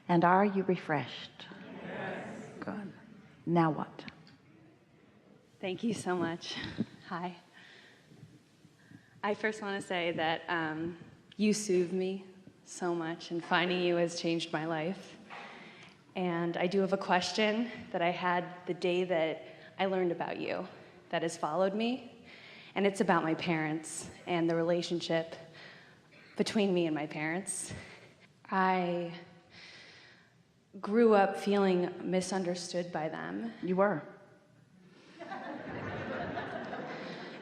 And are you refreshed? Yes. Good. Now what? Thank you so much. Hi. I first want to say that you soothe me so much, and finding you has changed my life. And I do have a question that I had the day that I learned about you that has followed me, and it's about my parents and the relationship between me and my parents. I grew up feeling misunderstood by them. You were.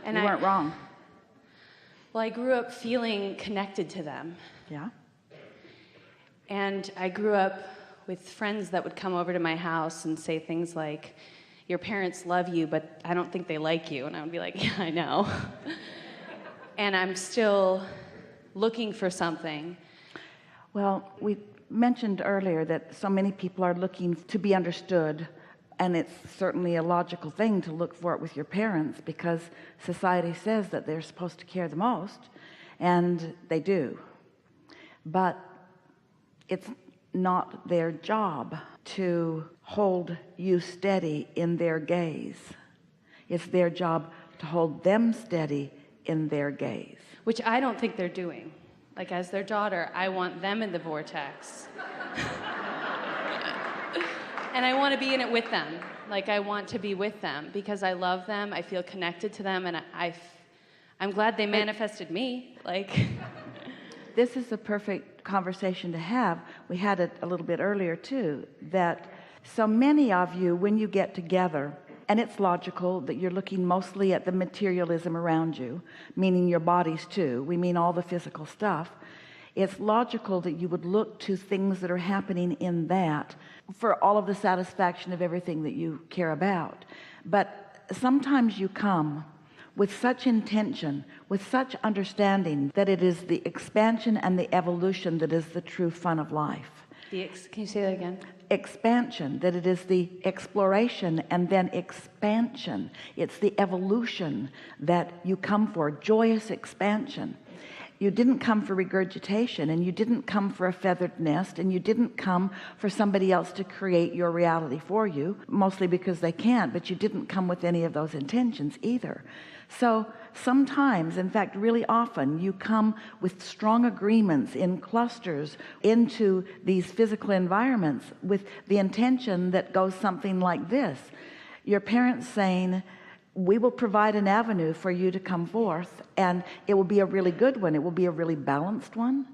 And you weren't wrong. Well, I grew up feeling connected to them. Yeah. And I grew up with friends that would come over to my house and say things like, your parents love you, but I don't think they like you. And I would be like, yeah, I know. And I'm still looking for something. Well, we mentioned earlier that so many people are looking to be understood, and it's certainly a logical thing to look for it with your parents, because society says that they're supposed to care the most, and they do. But it's not their job to hold you steady in their gaze. It's their job to hold them steady in their gaze. Which I don't think they're doing. Like, as their daughter, I want them in the vortex. And I want to be in it with them. Like, I want to be with them because I love them, I feel connected to them, and I'm glad they manifested me. Like, this is a perfect conversation to have. We had it a little bit earlier too, that so many of you, when you get together, and it's logical that you're looking mostly at the materialism around you, meaning your bodies too. We mean all the physical stuff. It's logical that you would look to things that are happening in that for all of the satisfaction of everything that you care about. But sometimes you come with such intention, with such understanding that it is the expansion and the evolution that is the true fun of life. can you say that again? Expansion, that it is the exploration and then expansion. It's the evolution that you come for, joyous expansion. You didn't come for regurgitation, and you didn't come for a feathered nest, and you didn't come for somebody else to create your reality for you, mostly because they can't, but you didn't come with any of those intentions either. So sometimes, in fact, really often, you come with strong agreements in clusters into these physical environments with the intention that goes something like this. Your parents saying, we will provide an avenue for you to come forth, and it will be a really good one. It will be a really balanced one.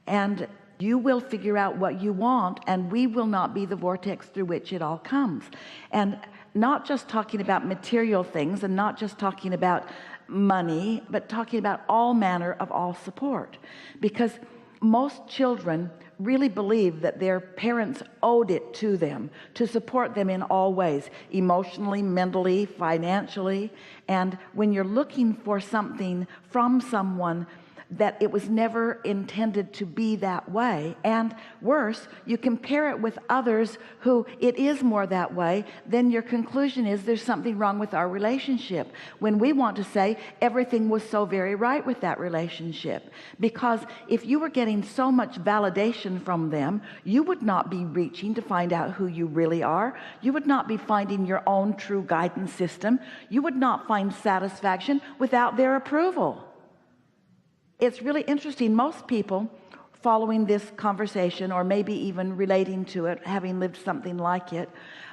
And you will figure out what you want, and we will not be the vortex through which it all comes. And not just talking about material things, and not just talking about money, but talking about all manner of all support. Because most children really believe that their parents owed it to them to support them in all ways, emotionally, mentally, financially. And when you're looking for something from someone, that it was never intended to be that way, and worse, you compare it with others who it is more that way, then your conclusion is there's something wrong with our relationship, when we want to say everything was so very right with that relationship. Because if you were getting so much validation from them, you would not be reaching to find out who you really are. You would not be finding your own true guidance system. You would not find satisfaction without their approval. It's really interesting. Most people following this conversation, or maybe even relating to it, having lived something like it,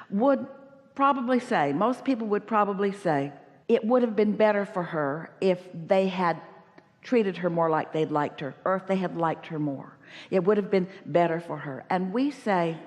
would probably say, most people would probably say, it would have been better for her if they had treated her more like they'd liked her, or if they had liked her more. It would have been better for her. And we say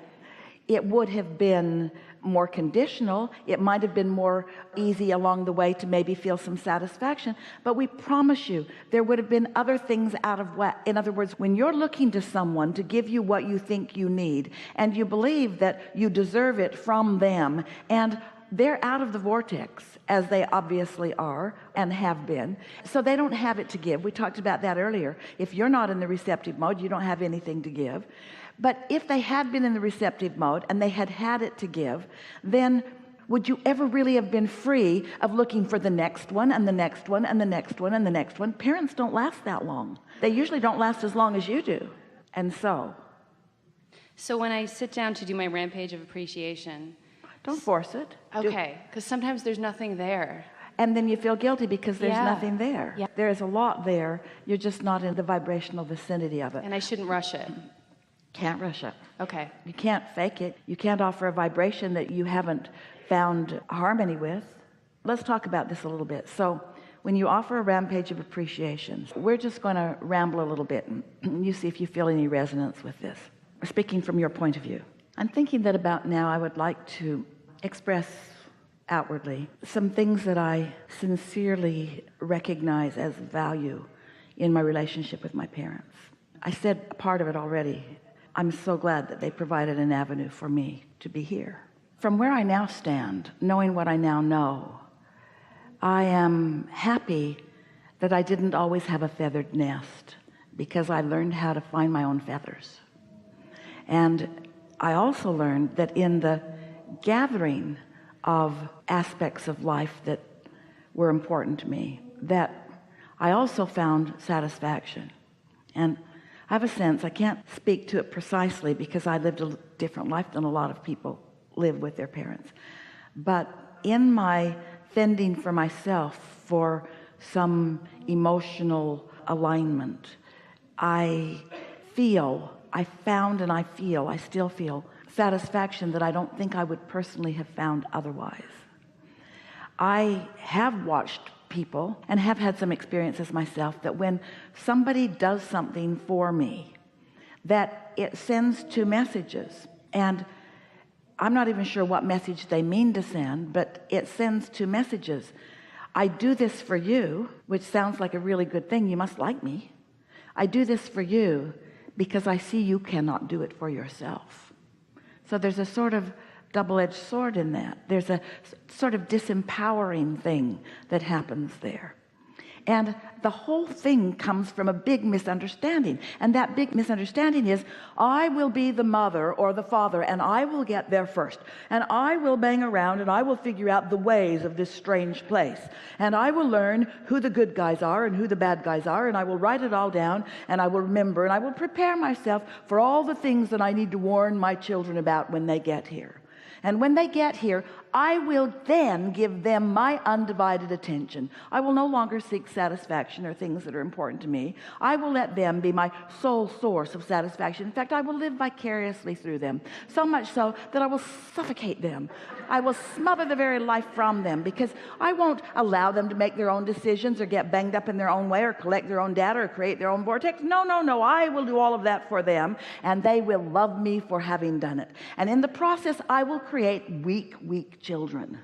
it would have been more conditional. It might have been more easy along the way to maybe feel some satisfaction, but we promise you there would have been other things out of whack. In other words, when you're looking to someone to give you what you think you need, and you believe that you deserve it from them, and they're out of the vortex, as they obviously are and have been, so they don't have it to give. We talked about that earlier. If you're not in the receptive mode, you don't have anything to give. But if they had been in the receptive mode and they had had it to give, then would you ever really have been free of looking for the next one and the next one and the next one and the next one? Parents don't last that long. They usually don't last as long as you do. And so So when I sit down to do my rampage of appreciation... Don't force it. Okay, because sometimes there's nothing there. And then you feel guilty because there's nothing there. Yeah. There is a lot there. You're just not in the vibrational vicinity of it. And I shouldn't rush it. Can't rush it. Okay. You can't fake it. You can't offer a vibration that you haven't found harmony with. Let's talk about this a little bit. So when you offer a rampage of appreciation, we're just going to ramble a little bit and you see if you feel any resonance with this. Speaking from your point of view. I'm thinking that about now I would like to express outwardly some things that I sincerely recognize as value in my relationship with my parents. I said a part of it already. I'm so glad that they provided an avenue for me to be here. From where I now stand, knowing what I now know, I am happy that I didn't always have a feathered nest because I learned how to find my own feathers. And I also learned that in the gathering of aspects of life that were important to me, that I also found satisfaction. And I have a sense, I can't speak to it precisely because I lived a different life than a lot of people live with their parents. But in my fending for myself for some emotional alignment, I still feel satisfaction that I don't think I would personally have found otherwise. I have watched people and have had some experiences myself that when somebody does something for me, that it sends two messages, and I'm not even sure what message they mean to send, but it sends two messages. I do this for you, which sounds like a really good thing. You must like me. I do this for you because I see you cannot do it for yourself. So there's a sort of double-edged sword in that. There's a sort of disempowering thing that happens there. And the whole thing comes from a big misunderstanding. And that big misunderstanding is, I will be the mother or the father, and I will get there first. And I will bang around, and I will figure out the ways of this strange place. And I will learn who the good guys are and who the bad guys are, and I will write it all down, and I will remember, and I will prepare myself for all the things that I need to warn my children about when they get here. And when they get here, I will then give them my undivided attention. I will no longer seek satisfaction or things that are important to me. I will let them be my sole source of satisfaction. In fact, I will live vicariously through them, so much so that I will suffocate them. I will smother the very life from them, because I won't allow them to make their own decisions or get banged up in their own way or collect their own data or create their own vortex. No. I will do all of that for them, and they will love me for having done it. And in the process, I will create weak children.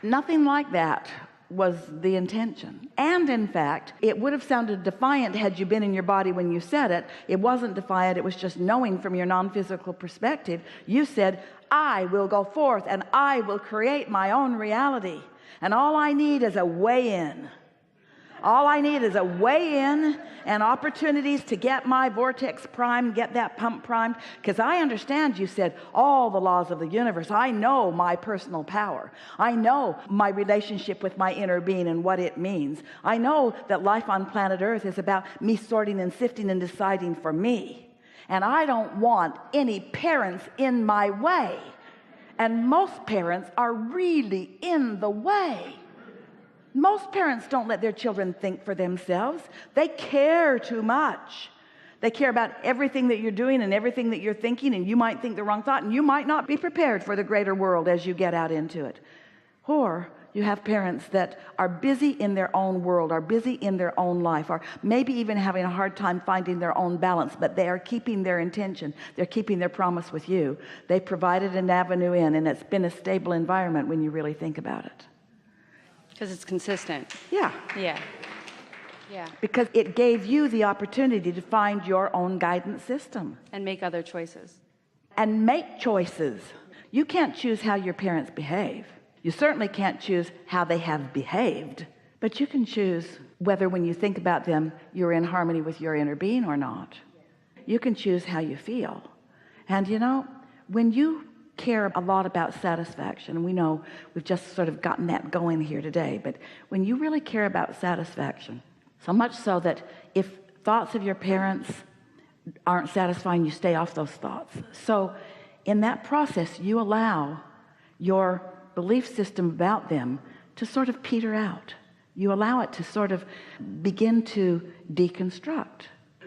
Nothing like that was the intention. And in fact, it would have sounded defiant had you been in your body when you said it. It wasn't defiant. It was just knowing from your non-physical perspective. You said, I will go forth and I will create my own reality. And all I need is a way in. All I need is a way in and opportunities to get my vortex primed, get that pump primed. Because I understand, you said, all the laws of the universe. I know my personal power. I know my relationship with my inner being and what it means. I know that life on planet Earth is about me sorting and sifting and deciding for me. And I don't want any parents in my way. And most parents are really in the way. Most parents don't let their children think for themselves. They care too much. They care about everything that you're doing and everything that you're thinking, and you might think the wrong thought, and you might not be prepared for the greater world as you get out into it. Or you have parents that are busy in their own world, are busy in their own life, or maybe even having a hard time finding their own balance, but they are keeping their intention. They're keeping their promise with you. They provided an avenue in, and it's been a stable environment when you really think about it. Because it's consistent. Yeah. Because it gave you the opportunity to find your own guidance system. And make other choices. And make choices. You can't choose how your parents behave. You certainly can't choose how they have behaved. But you can choose whether when you think about them, you're in harmony with your inner being or not. You can choose how you feel. And you know, when you care a lot about satisfaction, we know we've just sort of gotten that going here today, but when you really care about satisfaction, so much so that if thoughts of your parents aren't satisfying, you stay off those thoughts. So in that process, you allow your belief system about them to sort of peter out. You allow it to sort of begin to deconstruct.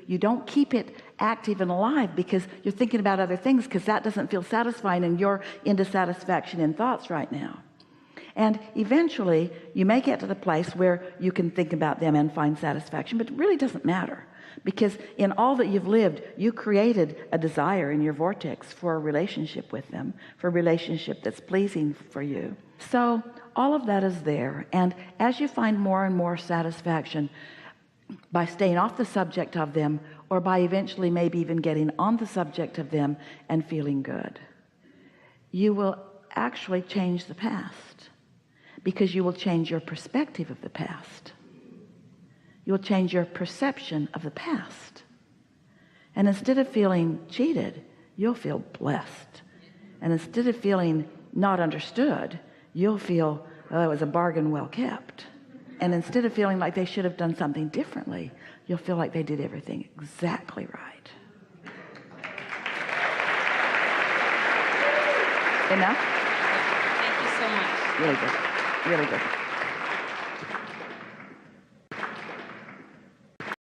You don't keep it active and alive because you're thinking about other things, because that doesn't feel satisfying and you're into satisfaction in thoughts right now. And eventually you may get to the place where you can think about them and find satisfaction, but it really doesn't matter, because in all that you've lived, you created a desire in your vortex for a relationship with them, for a relationship that's pleasing for you. So all of that is there. And as you find more and more satisfaction by staying off the subject of them, or by eventually maybe even getting on the subject of them and feeling good, you will actually change the past, because you will change your perspective of the past. You will change your perception of the past. And instead of feeling cheated, you'll feel blessed. And instead of feeling not understood, you'll feel, well, it was a bargain well kept. And instead of feeling like they should have done something differently, you'll feel like they did everything exactly right. Enough? Thank you so much. Really good. Really good.